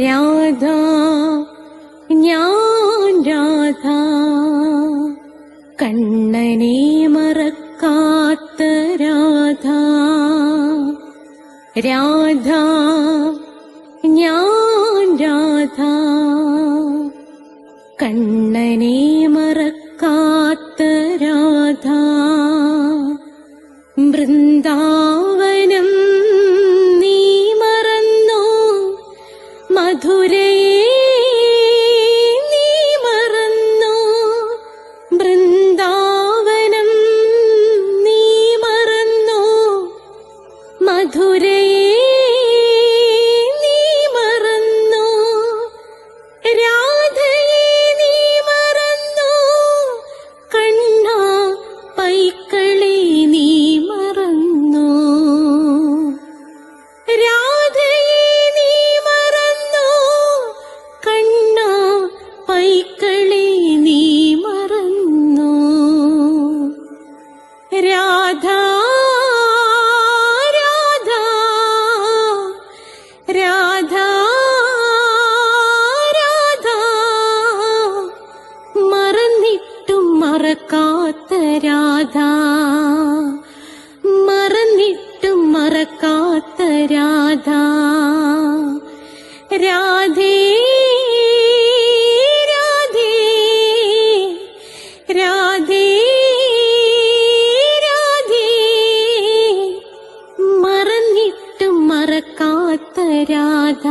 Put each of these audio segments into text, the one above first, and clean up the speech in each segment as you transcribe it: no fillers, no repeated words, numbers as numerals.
രാധ ഞാൻ രാധ, കണ്ണനെ മറക്കാത്ത രാധ. രാധ ഞാൻ രാധ, കണ്ണനെ മറക്കാത്ത രാധ. വൃന്ദാവനം നീ മറന്നോ, മധുരയെ നീ മറന്നോ. വൃന്ദാവനം നീ മറന്നോ, മധുരയെ നീ മറന്നോ. രാധയെ നീ മറന്നോ, കണ്ണാ പൈക്കളെ നീ മറന്നോ. രാധയെ നീ മറന്നോ, കണ്ണാ പൈക്കളെ നീ മറന്നോ. രാധ രാധ രാധ രാധ, മറന്നിട്ടും മറക്കാത്ത രാധ, മറന്നിട്ടും മറക്കാത്ത രാധ. രാധേ രാധേ രാധേ രാധേ, മറന്നിട്ടും മറക്കാത്ത രാധ,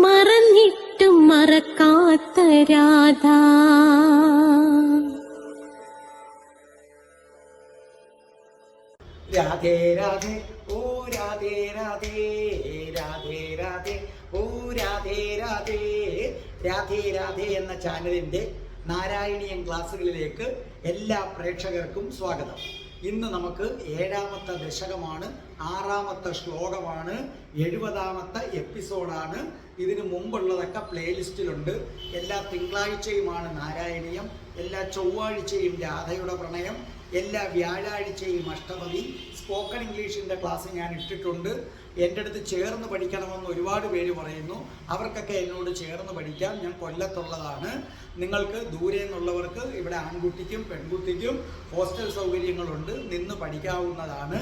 മറന്നിട്ടും മറക്കാത്ത രാധ. രാധേ രാധേ ഓ രാധേ രാധേ, രാധേ രാധേ ഓ രാധേ രാധേ. രാധേ രാധേ എന്ന ചാനലിൻ്റെ നാരായണീയൻ ക്ലാസ്സുകളിലേക്ക് എല്ലാ പ്രേക്ഷകർക്കും സ്വാഗതം. ഇന്ന് നമുക്ക് 7ാമത്തെ ദശകമാണ്, 6ാമത്തെ ശ്ലോകമാണ്, 70ാമത്തെ എപ്പിസോഡാണ്. ഇതിനു മുമ്പുള്ളതൊക്കെ പ്ലേലിസ്റ്റിലുണ്ട്. എല്ലാ തിങ്കളാഴ്ചയുമാണ് നാരായണീയം, എല്ലാ ചൊവ്വാഴ്ചയും രാധയുടെ പ്രണയം, എല്ലാ വ്യാഴാഴ്ചയും അഷ്ടപതി. സ്പോക്കൺ ഇംഗ്ലീഷിൻ്റെ ക്ലാസ് ഞാൻ ഇട്ടിട്ടുണ്ട്. എൻ്റെ അടുത്ത് ചേർന്ന് പഠിക്കണമെന്ന് ഒരുപാട് പേര് പറയുന്നു. അവർക്കൊക്കെ എന്നോട് ചേർന്ന് പഠിക്കാം. ഞാൻ കൊല്ലത്തുള്ളതാണ്. നിങ്ങൾക്ക് ദൂരെ നിന്നുള്ളവർക്ക് ഇവിടെ ആൺകുട്ടിക്കും പെൺകുട്ടിക്കും ഹോസ്റ്റൽ സൗകര്യങ്ങളുണ്ട്, നിന്ന് പഠിക്കാവുന്നതാണ്.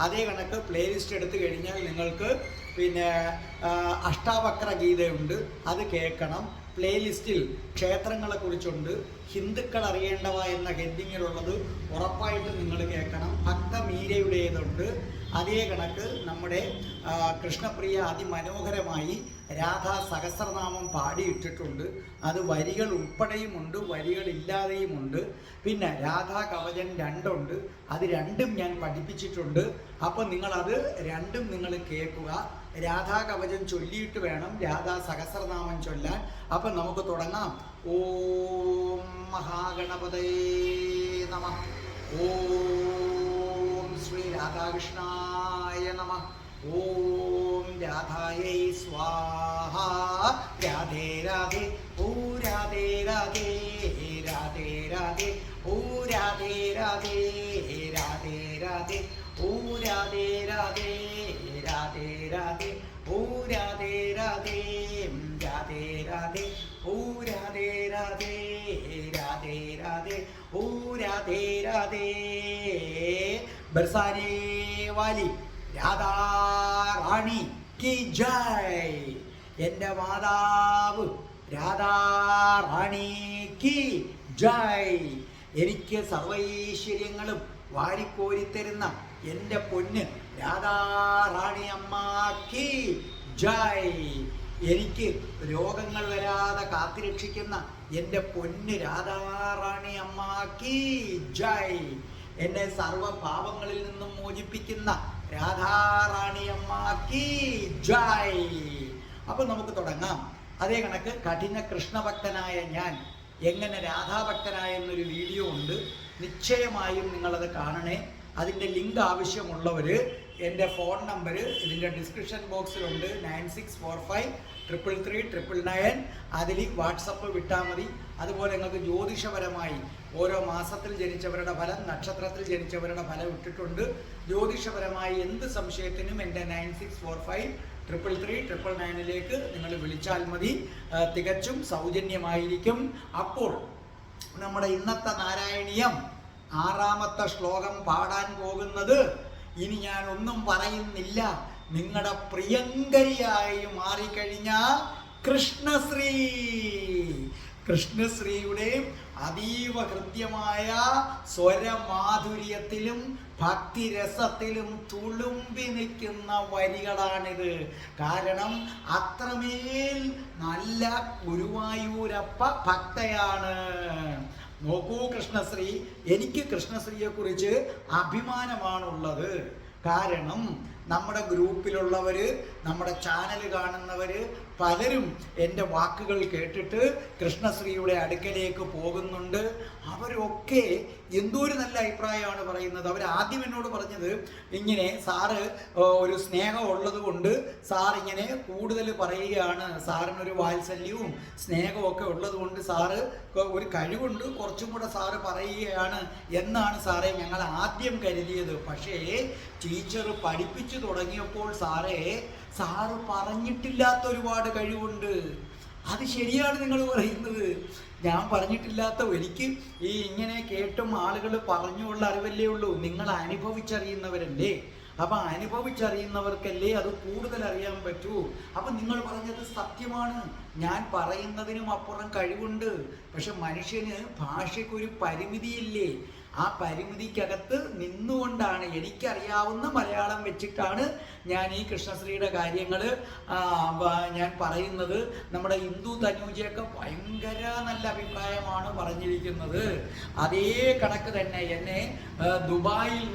അതേ കണക്ക് പ്ലേലിസ്റ്റ് എടുത്തു കഴിഞ്ഞാൽ നിങ്ങൾക്ക് പിന്നെ അഷ്ടാവക്ര ഗീതയുണ്ട്, അത് കേൾക്കണം. പ്ലേലിസ്റ്റിൽ ക്ഷേത്രങ്ങളെക്കുറിച്ചുണ്ട്, ഹിന്ദുക്കൾ അറിയേണ്ടവ എന്ന ഹെഡിങ്ങിലുള്ളത് ഉറപ്പായിട്ടും നിങ്ങൾ കേൾക്കണം. ഭക്തമീരയുടേതുണ്ട്. അതേ കണക്ക് നമ്മുടെ കൃഷ്ണപ്രിയ അതിമനോഹരമായി രാധാ സഹസ്രനാമം പാടിയിട്ടിട്ടുണ്ട്. അത് വരികൾ ഉൾപ്പെടെയുമുണ്ട്, വരികളില്ലാതെയുമുണ്ട്. പിന്നെ രാധാ കവചൻ 2 ഉണ്ട്, അത് 2ഉം ഞാൻ പഠിപ്പിച്ചിട്ടുണ്ട്. അപ്പോൾ നിങ്ങളത് 2ഉം നിങ്ങൾ കേൾക്കുക. രാധാ കവചം ചൊല്ലിയിട്ട് വേണം രാധാ സഹസ്രനാമം ചൊല്ലാൻ. അപ്പം നമുക്ക് തുടങ്ങാം. ഓം മഹാഗണപതയേ നമഃ. ഓം ശ്രീ രാധാകൃഷ്ണായ നമഃ. ഓം രാധായൈ സ്വാഹ. രാധേ രാധേ ഓ രാധേ രാധേ, രാധേ രാധേ ഓ രാധേ രാധേ, രാധേ രാധേ ഓ രാധേ രാധേ, രാധേ രാധേ ഓ രാധേ രാധേ, രാധേ രാധേ ഓ രാധേ രാധേ, രാധേ രാധേ ഓ രാധേ രാധേ. ബർസാനെ വാലി രാധാ റാണി കി ജയ്. എൻ്റെ മാതാവ് രാധാ റാണി കി ജയ്. എനിക്ക് സർവൈശ്വര്യങ്ങളും വാരിക്കോരിത്തരുന്ന എൻ്റെ പൊന്ന് രാധാ റാണി അമ്മ കി ജയ്. എനിക്ക് രോഗങ്ങൾ വരാതെ കാത്തുരക്ഷിക്കുന്ന എൻ്റെ പൊന്ന് രാധാ റാണി അമ്മ കി ജയ്. എന്നെ സർവ പാപങ്ങളിൽ നിന്നും മോചിപ്പിക്കുന്ന രാധാ റാണി അമ്മ കി ജയ്. അപ്പം നമുക്ക് തുടങ്ങാം. അതേ കണക്ക് കഠിന കൃഷ്ണഭക്തനായ ഞാൻ എങ്ങനെ രാധാഭക്തനായെന്നൊരു വീഡിയോ ഉണ്ട്. നിശ്ചയമായും നിങ്ങളത് കാണണേ. അതിൻ്റെ ലിങ്ക് ആവശ്യമുള്ളവർ എൻ്റെ ഫോൺ നമ്പർ ഇതിൻ്റെ ഡിസ്ക്രിപ്ഷൻ ബോക്സിലുണ്ട്. 9645333999. അതിൽ വാട്സപ്പ് വിട്ടാൽ മതി. അതുപോലെ നിങ്ങൾക്ക് ജ്യോതിഷപരമായി ഓരോ മാസത്തിൽ ജനിച്ചവരുടെ ഫലം, നക്ഷത്രത്തിൽ ജനിച്ചവരുടെ ഫലം ഇട്ടിട്ടുണ്ട്. ജ്യോതിഷപരമായി എന്ത് സംശയത്തിനും എൻ്റെ 9645333999 നിങ്ങൾ വിളിച്ചാൽ മതി. തികച്ചും സൗജന്യമായിരിക്കും. അപ്പോൾ നമ്മുടെ ഇന്നത്തെ നാരായണീയം 6ാമത്തെ ശ്ലോകം പാടാൻ പോകുന്നത്, ഇനി ഞാൻ ഒന്നും പറയുന്നില്ല, നിങ്ങളുടെ പ്രിയങ്കരിയായി മാറിക്കഴിഞ്ഞ കൃഷ്ണശ്രീ. കൃഷ്ണശ്രീയുടെ അതീവ ഹൃദ്യമായ സ്വരമാധുര്യത്തിലും ഭക്തിരസത്തിലും തുളുമ്പി നിൽക്കുന്ന വരികളാണിത്. കാരണം അത്രമേൽ നല്ല ഗുരുവായൂരപ്പ ഭക്തയാണ്. നോക്കൂ കൃഷ്ണശ്രീ, എനിക്ക് കൃഷ്ണശ്രീയെ കുറിച്ച് അഭിമാനമാണുള്ളത്. കാരണം നമ്മുടെ ഗ്രൂപ്പിലുള്ളവർ, നമ്മുടെ ചാനൽ കാണുന്നവർ പലരും എൻ്റെ വാക്കുകൾ കേട്ടിട്ട് കൃഷ്ണശ്രീയുടെ അടുക്കലേക്ക് പോകുന്നുണ്ട്. അവരൊക്കെ എന്തോരു നല്ല അഭിപ്രായമാണ് പറയുന്നത്. അവർ ആദ്യം എന്നോട് പറഞ്ഞത് ഇങ്ങനെ, സാറ് ഒരു സ്നേഹം ഉള്ളത് കൊണ്ട് സാർ ഇങ്ങനെ കൂടുതൽ പറയുകയാണ്, സാറിനൊരു വാത്സല്യവും സ്നേഹവും ഒക്കെ ഉള്ളത് കൊണ്ട് സാറ് ഒരു കഴിവുണ്ട്, കുറച്ചും കൂടെ സാറ് പറയുകയാണ് എന്നാണ് സാറേ ഞങ്ങൾ ആദ്യം കരുതിയത്. പക്ഷേ ടീച്ചർ പഠിപ്പിച്ചു തുടങ്ങിയപ്പോൾ സാറ് പറഞ്ഞിട്ടില്ലാത്ത ഒരുപാട് കഴിവുണ്ട്. അത് ശരിയാണ് നിങ്ങൾ പറയുന്നത്. ഞാൻ പറഞ്ഞിട്ടില്ലാത്ത, എനിക്ക് ഈ ഇങ്ങനെ കേട്ടും ആളുകൾ പറഞ്ഞുള്ള അറിവല്ലേ ഉള്ളൂ. നിങ്ങൾ അനുഭവിച്ചറിയുന്നവരല്ലേ. അപ്പം അനുഭവിച്ചറിയുന്നവർക്കല്ലേ അത് കൂടുതൽ അറിയാൻ പറ്റൂ. അപ്പം നിങ്ങൾ പറഞ്ഞത് സത്യമാണ്. ഞാൻ പറയുന്നതിനും അപ്പുറം കഴിവുണ്ട്. പക്ഷെ മനുഷ്യന് ഭാഷയ്ക്കൊരു പരിമിതിയില്ലേ. ആ പരിമിതിക്കകത്ത് നിന്നുകൊണ്ടാണ്, എനിക്കറിയാവുന്ന മലയാളം വെച്ചിട്ടാണ് ഞാൻ ഈ കൃഷ്ണശ്രീയുടെ കാര്യങ്ങൾ ഞാൻ പറയുന്നത്. നമ്മുടെ ഇന്ദു തനൂജയൊക്കെ ഭയങ്കര നല്ല അഭിപ്രായമാണ് പറഞ്ഞിരിക്കുന്നത്. അതേ കണക്ക് തന്നെ എന്നെ ദുബായിൽ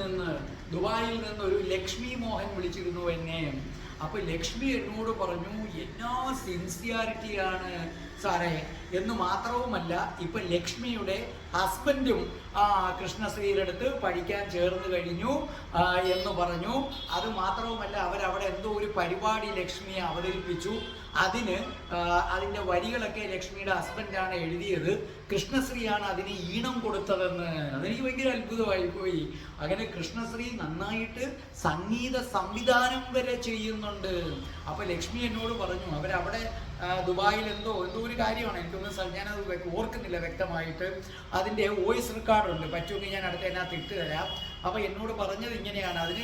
നിന്ന് ഒരു ലക്ഷ്മി മോഹൻ വിളിച്ചിരുന്നു എന്നെ. അപ്പോൾ ലക്ഷ്മി എന്നോട് പറഞ്ഞു, എന്നാ സിൻസിയാരിറ്റിയാണ് സാറേ എന്ന്. മാത്രവുമല്ല, ഇപ്പം ലക്ഷ്മിയുടെ ഹസ്ബൻഡും കൃഷ്ണശ്രീയുടെ അടുത്ത് പഠിക്കാൻ ചേർന്ന് കഴിഞ്ഞു എന്ന് പറഞ്ഞു. അത് മാത്രവുമല്ല, അവരവിടെ എന്തോ ഒരു പരിപാടി ലക്ഷ്മിയെ അവതരിപ്പിച്ചു. അതിൻ്റെ വരികളൊക്കെ ലക്ഷ്മിയുടെ ഹസ്ബൻഡാണ് എഴുതിയത്. കൃഷ്ണശ്രീയാണ് അതിന് ഈണം കൊടുത്തതെന്ന്. അതെനിക്ക് ഭയങ്കര അത്ഭുതമായി പോയി. അങ്ങനെ കൃഷ്ണശ്രീ നന്നായിട്ട് സംഗീത സംവിധാനം വരെ ചെയ്യുന്നുണ്ട്. അപ്പോൾ ലക്ഷ്മി എന്നോട് പറഞ്ഞു, അവരവിടെ ദുബായിൽ എന്തോ ഒരു കാര്യമാണ്, എനിക്കൊന്നും ഞാനത് ഓർക്കുന്നില്ല വ്യക്തമായിട്ട്. അതിൻ്റെ വോയിസ് റെക്കോർഡുണ്ട്, പറ്റുമെങ്കിൽ ഞാൻ അടുത്തതിനകത്ത് ഇട്ട് തരാം. അപ്പോൾ എന്നോട് പറഞ്ഞത് ഇങ്ങനെയാണ്, അതിന്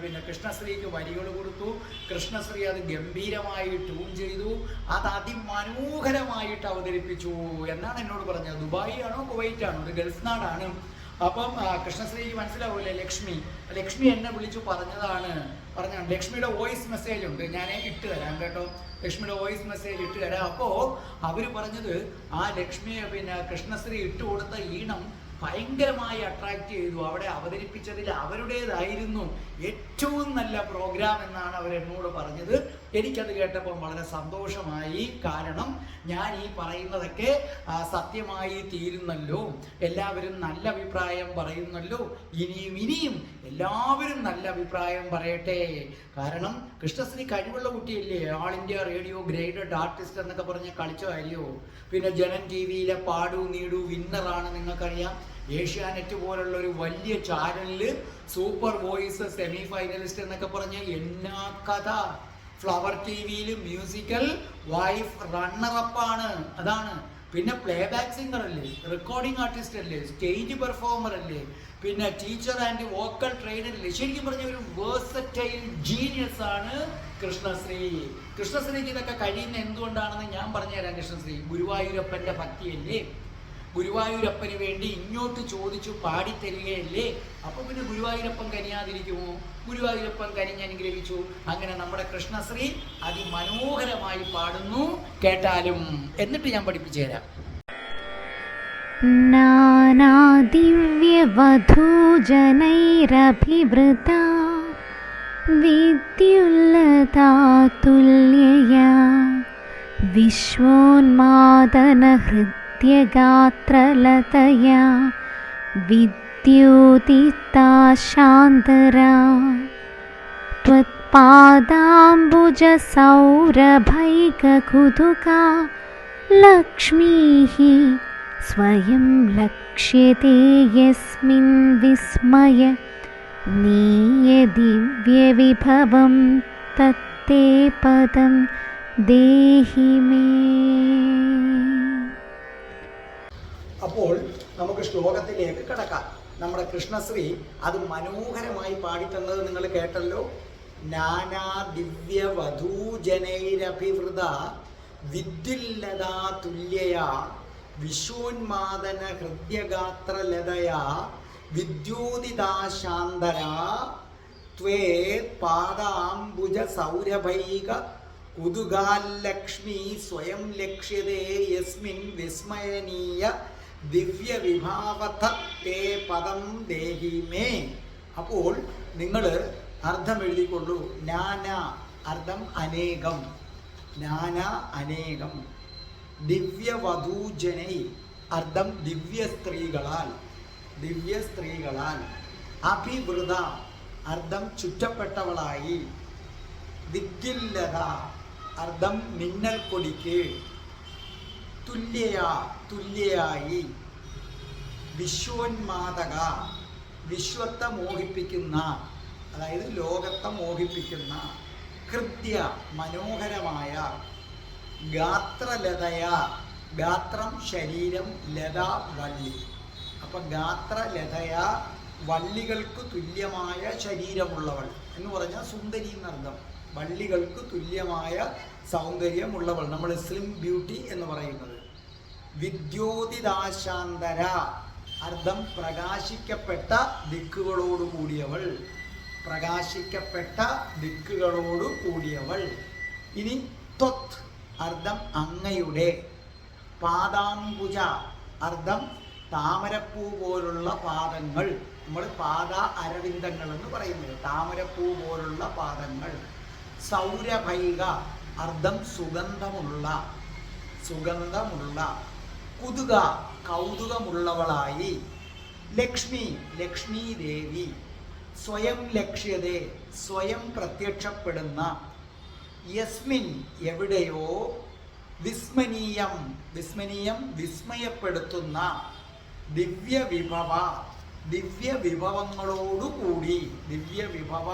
പിന്നെ കൃഷ്ണശ്രീക്ക് വരികൾ കൊടുത്തു. കൃഷ്ണശ്രീ അത് ഗംഭീരമായി ട്യൂൺ ചെയ്തു, അത് അതിമനോഹരമായിട്ട് അവതരിപ്പിച്ചു എന്നാണ് എന്നോട് പറഞ്ഞത്. ദുബായ് ആണോ കുവൈറ്റ് ആണോ, ഒരു ഗൾഫ് നാടാണ്. അപ്പം കൃഷ്ണശ്രീക്ക് മനസ്സിലാവില്ലേ ലക്ഷ്മി എന്നെ വിളിച്ചു പറഞ്ഞതാണ്. ലക്ഷ്മിയുടെ വോയിസ് മെസ്സേജ് ഉണ്ട്, ഞാൻ ഇട്ട് തരാം കേട്ടോ. ലക്ഷ്മിയുടെ വോയിസ് മെസ്സേജ് ഇട്ട് തരാം. അപ്പോൾ അവർ പറഞ്ഞത് ആ ലക്ഷ്മിയെ പിന്നെ കൃഷ്ണശ്രീ ഇട്ട് കൊടുത്ത ഈണം ഭയങ്കരമായി അട്രാക്റ്റ് ചെയ്തു. അവിടെ അവതരിപ്പിച്ചതിൽ അവരുടേതായിരുന്നു ഏറ്റവും നല്ല പ്രോഗ്രാം എന്നാണ് അവരെന്നോട് പറഞ്ഞത്. എനിക്കത് കേട്ടപ്പോൾ വളരെ സന്തോഷമായി. കാരണം ഞാൻ ഈ പറയുന്നതൊക്കെ സത്യമായി തീരുന്നല്ലോ. എല്ലാവരും നല്ല അഭിപ്രായം പറയുന്നല്ലോ. ഇനിയും എല്ലാവരും നല്ല അഭിപ്രായം പറയട്ടെ. കാരണം കൃഷ്ണശ്രീ കഴിവുള്ള കുട്ടിയല്ലേ. All India radio graded artist എന്നൊക്കെ പറഞ്ഞ് കളിച്ച കാര്യമോ. പിന്നെ ജനൻ TV-യിലെ പാടു നീടു വിന്നറാണ്, നിങ്ങൾക്കറിയാം. ഏഷ്യാനെറ്റ് പോലുള്ള ഒരു വലിയ ചാനലിൽ സൂപ്പർ വോയിസ് സെമി ഫൈനലിസ്റ്റ് എന്നൊക്കെ പറഞ്ഞ എന്നാ കഥ. ഫ്ലവർ TV-യിൽ മ്യൂസിക്കൽ വൈഫ് റണ്ണറപ്പാണ്. അതാണ്. പിന്നെ പ്ലേബാക്ക് സിംഗർ അല്ലേ, റെക്കോർഡിംഗ് ആർട്ടിസ്റ്റ് അല്ലേ, സ്റ്റേജ് പെർഫോമർ അല്ലേ, പിന്നെ ടീച്ചർ ആൻഡ് വോക്കൽ ട്രെയിനർ അല്ലേ. ശരിക്കും പറഞ്ഞ ഒരു വേഴ്സറ്റൈൽ ജീനിയസ് ആണ് കൃഷ്ണശ്രീക്ക് ഇതൊക്കെ കഴിയുന്ന എന്തുകൊണ്ടാണെന്ന് ഞാൻ പറഞ്ഞുതരാം. കൃഷ്ണശ്രീ ഗുരുവായൂരപ്പൻ്റെ ഭക്തിയല്ലേ. ഗുരുവായൂരപ്പന് വേണ്ടി ഇങ്ങോട്ട് ചോദിച്ചു പാടിത്തരികയല്ലേ. അപ്പോൾ പിന്നെ ഗുരുവായൂരപ്പൻ കനിയാതിരിക്കുമോ? ഗുരുവായൂരപ്പൻ കനിഞ്ഞനുഗ്രഹിച്ചു. അങ്ങനെ നമ്മുടെ കൃഷ്ണശ്രീ അതിമനോഹരമായി പാടുന്നു. കേട്ടാലും. എന്നിട്ട് ഞാൻ പഠിപ്പിച്ചു തരാം. നാനാദിവ്യവധൂജനൈരഭിവൃതാ വിദ്യുല്ലതാതുല്യയാ വിശ്വോന്മാദനഹൃദ്യഗാത്രലതയാ വിദ്യുദിതാ ശാന്തരാ पादाम्बुजसौरभैककुतुका लक्ष्मीः स्वयं लक्ष्यते यस्मिन् विस्मय नीय दिव्यविभवं तत्ते पदं देहि मे. അപ്പോൾ നമുക്ക് ശ്ലോകത്തിലേക്ക് കടക്കാം. നമ്മുടെ കൃഷ്ണശ്രീ അത് മനോഹരമായി പാടിത്തന്നത് നിങ്ങൾ കേട്ടല്ലോ. നാനാ ദിവ്യ വധൂജനൈരഭിവൃത വിദ്യുല്ലതാ തുല്യയാ വിശ്വോന്മാദന ഹൃദ്യഗാത്രലതയാ വിദ്യോതിതാശാന്തരാ ത്വേ പാദാംബുജ സൗരഭൈക കുതുകാലക്ഷ്മി സ്വയം ലക്ഷ്യതേ യസ്മിൻ വിസ്മയനീയ ദിവ്യ വിഭാവത തേ പദം ദേഹി മേ. അപ്പോൾ നിങ്ങൾ അർത്ഥം എഴുതിക്കൊള്ളൂ. നാന അർത്ഥം അനേകം, നാന അനേകം. ദിവ്യവധൂജനൈ അർത്ഥം ദിവ്യ സ്ത്രീകളാൽ, ദിവ്യ സ്ത്രീകളാൽ. അഭിവൃത അർത്ഥം ചുറ്റപ്പെട്ടവളായി. വിദ്യുല്ലത അർത്ഥം മിന്നൽ കൊടിക്ക്. തുല്യയാ തുല്യയായി. വിശ്വോന്മാദക വിശ്വത്തെ മോഹിപ്പിക്കുന്ന, അതായത് ലോകത്തെ മോഹിപ്പിക്കുന്ന. ഹൃദ്യ മനോഹരമായ. ഗാത്രലതയ ഗാത്രം ശരീരം, ലത വള്ളി. അപ്പം ഗാത്രലതയ വള്ളികൾക്ക് തുല്യമായ ശരീരമുള്ളവൾ എന്ന് പറഞ്ഞാൽ സുന്ദരി എന്നർത്ഥം. വള്ളികൾക്ക് തുല്യമായ സൗന്ദര്യമുള്ളവൾ, നമ്മൾ സ്ലിം ബ്യൂട്ടി എന്ന് പറയുന്നത്. വിദ്യോതിദാശാന്തര അർത്ഥം പ്രകാശിക്കപ്പെട്ട ദിക്കുകളോട് കൂടിയവൾ, പ്രകാശിക്കപ്പെട്ട ദിക്കുകളോട് കൂടിയവൾ. ഇനി ത്വത് അർത്ഥം അങ്ങയുടെ. പാദാംബുജ അർത്ഥം താമരപ്പൂ പോലുള്ള പാദങ്ങൾ. നമ്മൾ പാദ അരവിന്ദങ്ങൾ എന്ന് പറയുന്നത് താമരപ്പൂ പോലുള്ള പാദങ്ങൾ. സൗരഭൈക അർത്ഥം സുഗന്ധമുള്ള, സുഗന്ധമുള്ള. കുതുക കൗതുകമുള്ളവളായി. ലക്ഷ്മി ലക്ഷ്മി ദേവി. സ്വയം ലക്ഷ്യതേ സ്വയം പ്രത്യക്ഷപ്പെടുന്ന. യസ്മിൻ എവിടെയോ. വിസ്മനീയം വിസ്മനീയം വിസ്മയപ്പെടുത്തുന്ന. ദിവ്യ വിഭവ ദിവ്യ വിഭവങ്ങളോടു കൂടി. ദിവ്യ വിഭവ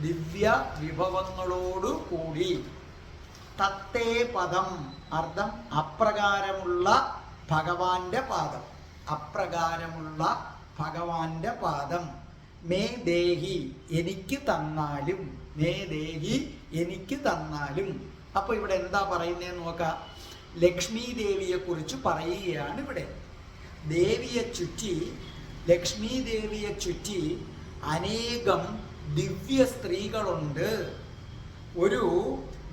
ദിവ്യ വിഭവങ്ങളോടു കൂടി. തത്തേ പദം അർത്ഥം അപ്രകാരമുള്ള ഭഗവാന്റെ പാദം, അപ്രകാരമുള്ള ഭഗവാന്റെ പാദം. മേ ദേഹി എനിക്ക് തന്നാലും, മേ ദേഹി എനിക്ക് തന്നാലും. അപ്പൊ ഇവിടെ എന്താ പറയുന്നതെന്ന് നോക്കാം. ലക്ഷ്മി ദേവിയെ കുറിച്ച് പറയുകയാണ് ഇവിടെ. ദേവിയെ ചുറ്റി, ലക്ഷ്മി ദേവിയെ ചുറ്റി അനേകം ദിവ്യ സ്ത്രീകളുണ്ട്. ഒരു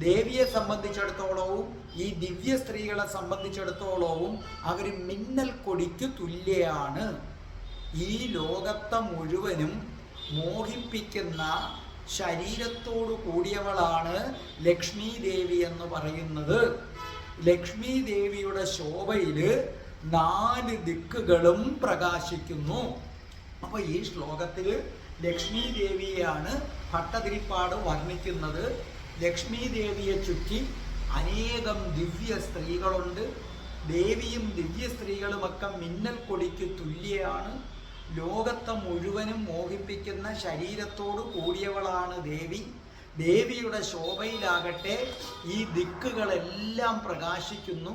ദേവിയെ സംബന്ധിച്ചിടത്തോളവും ഈ ദിവ്യ സ്ത്രീകളെ സംബന്ധിച്ചിടത്തോളവും അവർ മിന്നൽ കൊടിക്ക് തുല്യാണ്. ഈ ലോകത്തെ മുഴുവനും മോഹിപ്പിക്കുന്ന ശരീരത്തോടു കൂടിയവളാണ് ലക്ഷ്മി ദേവി എന്ന് പറയുന്നത്. ലക്ഷ്മി ദേവിയുടെ ശോഭയില് 4 ദിക്കുകളും പ്രകാശിക്കുന്നു. അപ്പൊ ഈ ശ്ലോകത്തില് ലക്ഷ്മി ദേവിയെയാണ് ഭട്ടതിരിപ്പാട് വർണ്ണിക്കുന്നത്. ലക്ഷ്മി ദേവിയെ ചുറ്റി അനേകം ദിവ്യ സ്ത്രീകളുണ്ട്. ദേവിയും ദിവ്യ സ്ത്രീകളുമൊക്കെ മിന്നൽ കൊടിക്ക് തുല്യാണ്. ലോകത്തെ മുഴുവനും മോഹിപ്പിക്കുന്ന ശരീരത്തോട് കൂടിയവളാണ് ദേവി. ദേവിയുടെ ശോഭയിലാകട്ടെ ഈ ദിക്കുകളെല്ലാം പ്രകാശിക്കുന്നു.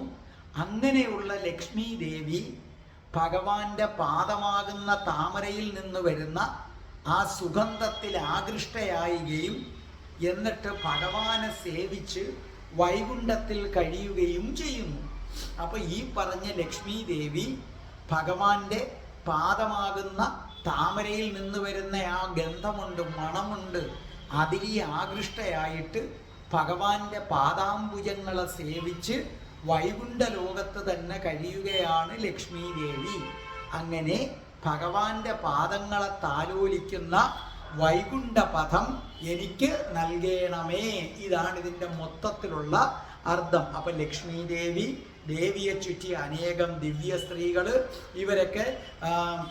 അങ്ങനെയുള്ള ലക്ഷ്മി ദേവി ഭഗവാന്റെ പാദമാകുന്ന താമരയിൽ നിന്ന് വരുന്ന ആ സുഗന്ധത്തിൽ ആകൃഷ്ടയാവുകയും എന്നിട്ട് ഭഗവാനെ സേവിച്ച് വൈകുണ്ഠത്തിൽ കഴിയുകയും ചെയ്യുന്നു. അപ്പൊ ഈ പറഞ്ഞ ലക്ഷ്മി ദേവി ഭഗവാന്റെ പാദമാകുന്ന താമരയിൽ നിന്ന് വരുന്ന ആ ഗന്ധമുണ്ട്, മണമുണ്ട്, അതിൽ ആകൃഷ്ടയായിട്ട് ഭഗവാന്റെ പാദാംബുജങ്ങളെ സേവിച്ച് വൈകുണ്ഠ ലോകത്ത് തന്നെ കഴിയുകയാണ് ലക്ഷ്മി ദേവി. അങ്ങനെ ഭഗവാന്റെ പാദങ്ങളെ താലോലിക്കുന്ന വൈകുണ്ഠ പദം എനിക്ക് നൽകണമേ. ഇതാണ് ഇതിൻ്റെ മൊത്തത്തിലുള്ള അർത്ഥം. അപ്പൊ ലക്ഷ്മി ദേവി, ദേവിയെ ചുറ്റി അനേകം ദിവ്യ സ്ത്രീകൾ, ഇവരൊക്കെ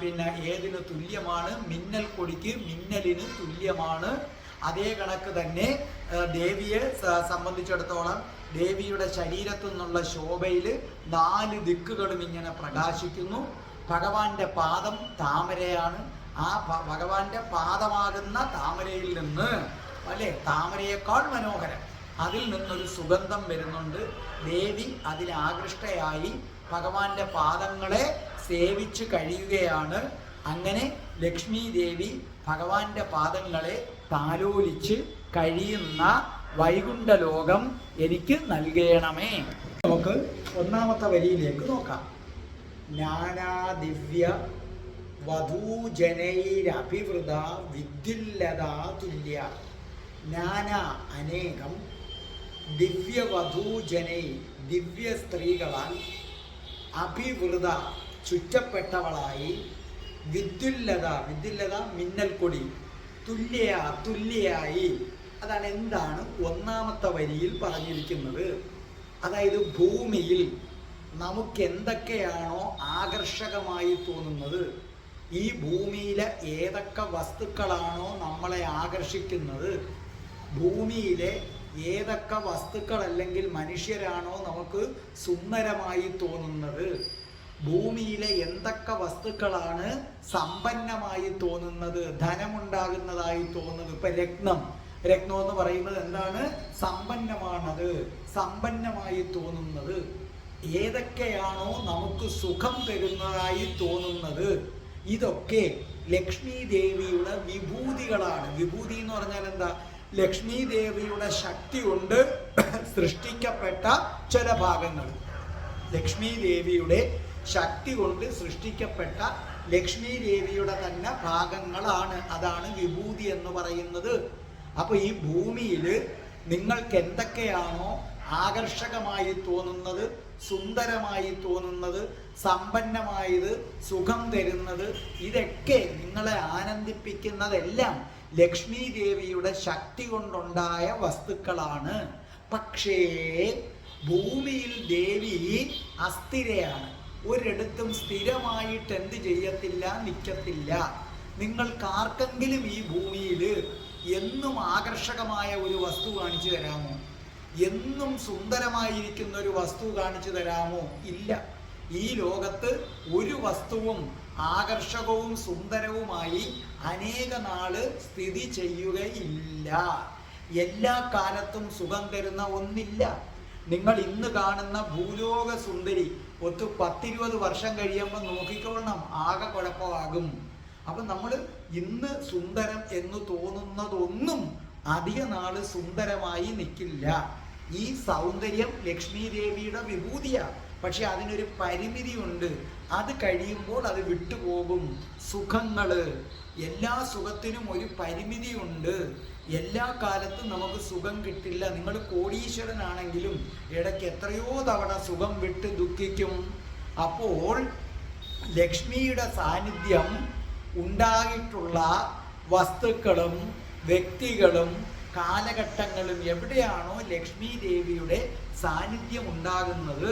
പിന്നെ ഏതിന് തുല്യമാണ്? മിന്നൽ കൊടിക്ക്, മിന്നലിന് തുല്യമാണ്. അതേ കണക്ക് തന്നെ ദേവിയെ സംബന്ധിച്ചിടത്തോളം ദേവിയുടെ ശരീരത്തു നിന്നുള്ള ശോഭയിൽ 4 ദിക്കുകളും ഇങ്ങനെ പ്രകാശിക്കുന്നു. ഭഗവാന്റെ പാദം താമരയാണ്. ആ ഭഗവാന്റെ പാദമാകുന്ന താമരയിൽ നിന്ന്, അല്ലെ, താമരയേക്കാൾ മനോഹരം, അതിൽ നിന്നൊരു സുഗന്ധം വരുന്നുണ്ട്. ദേവി അതിൽ ആകൃഷ്ടയായി ഭഗവാന്റെ പാദങ്ങളെ സേവിച്ച് കഴിയുകയാണ്. അങ്ങനെ ലക്ഷ്മി ദേവി ഭഗവാന്റെ പാദങ്ങളെ താലോലിച്ച് കഴിയുന്ന വൈകുണ്ഠലോകം എനിക്ക് നൽകണമേ. നമുക്ക് ഒന്നാമത്തെ വരിയിലേക്ക് നോക്കാം. ജ്ഞാനാദിവ്യ വധൂജനൈരഭിവൃത വിദ്യുല്ലതാ തുല്യ. ജ്ഞാന അനേകം, ദിവ്യവധൂജനൈ ദിവ്യ സ്ത്രീകളാൽ, അഭിവൃത ചുറ്റപ്പെട്ടവളായി, വിദ്യുല്ലത വിദ്യുല്ലത മിന്നൽ കൊടി, തുല്യയായി. അതാണ് എന്താണ് ഒന്നാമത്തെ വരിയിൽ പറഞ്ഞിരിക്കുന്നത്. അതായത് ഭൂമിയിൽ നമുക്ക് എന്തൊക്കെയാണോ ആകർഷകമായി തോന്നുന്നത്, ഈ ഭൂമിയിലെ ഏതൊക്കെ വസ്തുക്കളാണോ നമ്മളെ ആകർഷിക്കുന്നത്, ഭൂമിയിലെ ഏതൊക്കെ വസ്തുക്കൾ അല്ലെങ്കിൽ മനുഷ്യരാണോ നമുക്ക് സുന്ദരമായി തോന്നുന്നത്, ഭൂമിയിലെ എന്തൊക്കെ വസ്തുക്കളാണ് സമ്പന്നമായി തോന്നുന്നത്, ധനമുണ്ടാകുന്നതായി തോന്നുന്നത്. ഇപ്പൊ രത്നം എന്ന് പറയുന്നത് എന്താണ്? സമ്പന്നമാണത്, സമ്പന്നമായി തോന്നുന്നത്. ഏതൊക്കെയാണോ നമുക്ക് സുഖം തരുന്നതായി തോന്നുന്നത്, ഇതൊക്കെ ലക്ഷ്മി ദേവിയുടെ വിഭൂതികളാണ്. വിഭൂതി എന്ന് പറഞ്ഞാൽ എന്താ? ലക്ഷ്മി ദേവിയുടെ ശക്തി കൊണ്ട് സൃഷ്ടിക്കപ്പെട്ട ചില ഭാഗങ്ങൾ, ലക്ഷ്മി ദേവിയുടെ ശക്തി കൊണ്ട് സൃഷ്ടിക്കപ്പെട്ട ലക്ഷ്മി ദേവിയുടെ തന്നെ ഭാഗങ്ങളാണ്. അതാണ് വിഭൂതി എന്ന് പറയുന്നത്. അപ്പൊ ഈ ഭൂമിയിൽ നിങ്ങൾക്ക് എന്തൊക്കെയാണോ ആകർഷകമായി തോന്നുന്നത്, സുന്ദരമായി തോന്നുന്നത്, സമ്പന്നമായത്, സുഖം തരുന്നത്, ഇതൊക്കെ നിങ്ങളെ ആനന്ദിപ്പിക്കുന്നതെല്ലാം ലക്ഷ്മി ദേവിയുടെ ശക്തി കൊണ്ടുണ്ടായ വസ്തുക്കളാണ്. പക്ഷേ ഭൂമിയിൽ ദേവി അസ്ഥിരയാണ്. ഒരിടത്തും സ്ഥിരമായിട്ട് എന്ത് ചെയ്യത്തില്ല, നിൽക്കത്തില്ല. നിങ്ങൾക്കാർക്കെങ്കിലും ഈ ഭൂമിയിൽ എന്നും ആകർഷകമായ ഒരു വസ്തു കാണിച്ചു തരാമോ? എന്നും സുന്ദരമായിരിക്കുന്ന ഒരു വസ്തു കാണിച്ചു തരാമോ? ഇല്ല. ഈ ലോകത്ത് ഒരു വസ്തുവും ആകർഷകവും സുന്ദരവുമായി അനേക നാള് സ്ഥിതി ചെയ്യുകയില്ല. എല്ലാ കാലത്തും സുഖം തരുന്ന ഒന്നില്ല. നിങ്ങൾ ഇന്ന് കാണുന്ന ഭൂലോക സുന്ദരി 10-20 വർഷം കഴിയുമ്പോൾ നോക്കിക്കൊള്ളണം, ആകെ കുഴപ്പമാകും. അപ്പൊ നമ്മൾ ഇന്ന് സുന്ദരം എന്ന് തോന്നുന്നതൊന്നും അധിക നാള് സുന്ദരമായി നിൽക്കില്ല. ഈ സൗന്ദര്യം ലക്ഷ്മി ദേവിയുടെ വിഭൂതിയാണ്. പക്ഷെ അതിനൊരു പരിമിതി ഉണ്ട്. അത് കഴിയുമ്പോൾ അത് വിട്ടുപോകും. സുഖങ്ങള്, എല്ലാ സുഖത്തിനും ഒരു പരിമിതി ഉണ്ട്. എല്ലാ കാലത്തും നമുക്ക് സുഖം കിട്ടില്ല. നിങ്ങൾ കോടീശ്വരനാണെങ്കിലും ഇടയ്ക്ക് എത്രയോ തവണ സുഖം വിട്ട് ദുഃഖിക്കും. അപ്പോൾ ലക്ഷ്മിയുടെ സാന്നിധ്യം ഉണ്ടായിട്ടുള്ള വസ്തുക്കളും വ്യക്തികളും കാലഘട്ടങ്ങളും എവിടെയാണോ ലക്ഷ്മി ദേവിയുടെ സാന്നിധ്യം ഉണ്ടാകുന്നത്,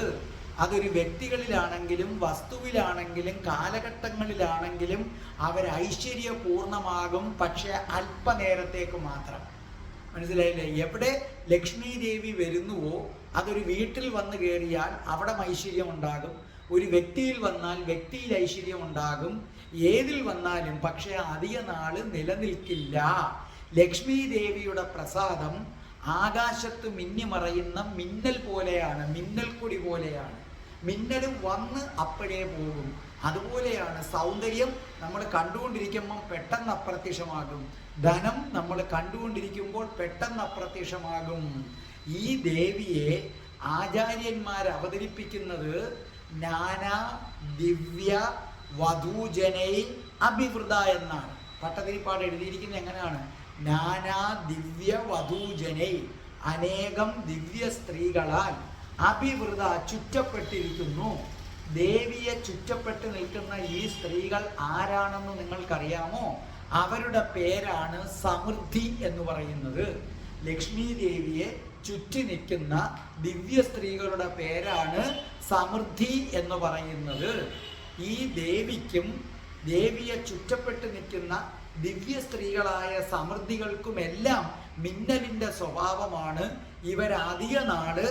അതൊരു വ്യക്തികളിലാണെങ്കിലും വസ്തുവിലാണെങ്കിലും കാലഘട്ടങ്ങളിലാണെങ്കിലും അവർ ഐശ്വര്യപൂർണമാകും. പക്ഷെ അല്പനേരത്തേക്ക് മാത്രം. മനസ്സിലായില്ലേ? എവിടെ ലക്ഷ്മി ദേവി വരുന്നുവോ അതൊരു വീട്ടിൽ വന്നു കയറിയാൽ അവിടെ ഐശ്വര്യം ഉണ്ടാകും. ഒരു വ്യക്തിയിൽ വന്നാൽ വ്യക്തിയിൽ ഐശ്വര്യം ഉണ്ടാകും. ഏതിൽ വന്നാലും പക്ഷെ അധിക നാള് നിലനിൽക്കില്ല. ലക്ഷ്മി ദേവിയുടെ പ്രസാദം ആകാശത്ത് മിന്നിമറയുന്ന മിന്നൽ പോലെയാണ്, മിന്നൽ കൊടി പോലെയാണ്. മിന്നലും വന്ന് അപ്പോഴേ പോകും. അതുപോലെയാണ് സൗന്ദര്യം. നമ്മൾ കണ്ടുകൊണ്ടിരിക്കുമ്പോൾ പെട്ടെന്ന് അപ്രത്യക്ഷമാകും. ധനം നമ്മൾ കണ്ടുകൊണ്ടിരിക്കുമ്പോൾ പെട്ടെന്ന് അപ്രത്യക്ഷമാകും. ഈ ദേവിയെ ആചാര്യന്മാർ അവതരിപ്പിക്കുന്നത് നാനാ ദിവ്യ വധൂജനൈ അഭിവൃത എന്നാണ്. പട്ടതിരിപ്പാട് എഴുതിയിരിക്കുന്നത് എങ്ങനെയാണ്? നാനാ ദിവ്യ വധൂജനൈ, അനേകം ദിവ്യ സ്ത്രീകളാൽ, അഭിവൃത ചുറ്റപ്പെട്ടിരിക്കുന്നു. ദേവിയെ ചുറ്റപ്പെട്ട് നിൽക്കുന്ന ഈ സ്ത്രീകൾ ആരാണെന്ന് നിങ്ങൾക്കറിയാമോ? അവരുടെ പേരാണ് സമൃദ്ധി എന്ന് പറയുന്നത്. ലക്ഷ്മി ദേവിയെ ചുറ്റി നിൽക്കുന്ന ദിവ്യ സ്ത്രീകളുടെ പേരാണ് സമൃദ്ധി എന്ന് പറയുന്നത്. ഈ ദേവിക്കും ദേവിയെ ചുറ്റപ്പെട്ട് നിൽക്കുന്ന ദിവ്യ സ്ത്രീകളായ സമൃദ്ധികൾക്കുമെല്ലാം മിന്നലിൻ്റെ സ്വഭാവമാണ്. ഇവരധിക നാട്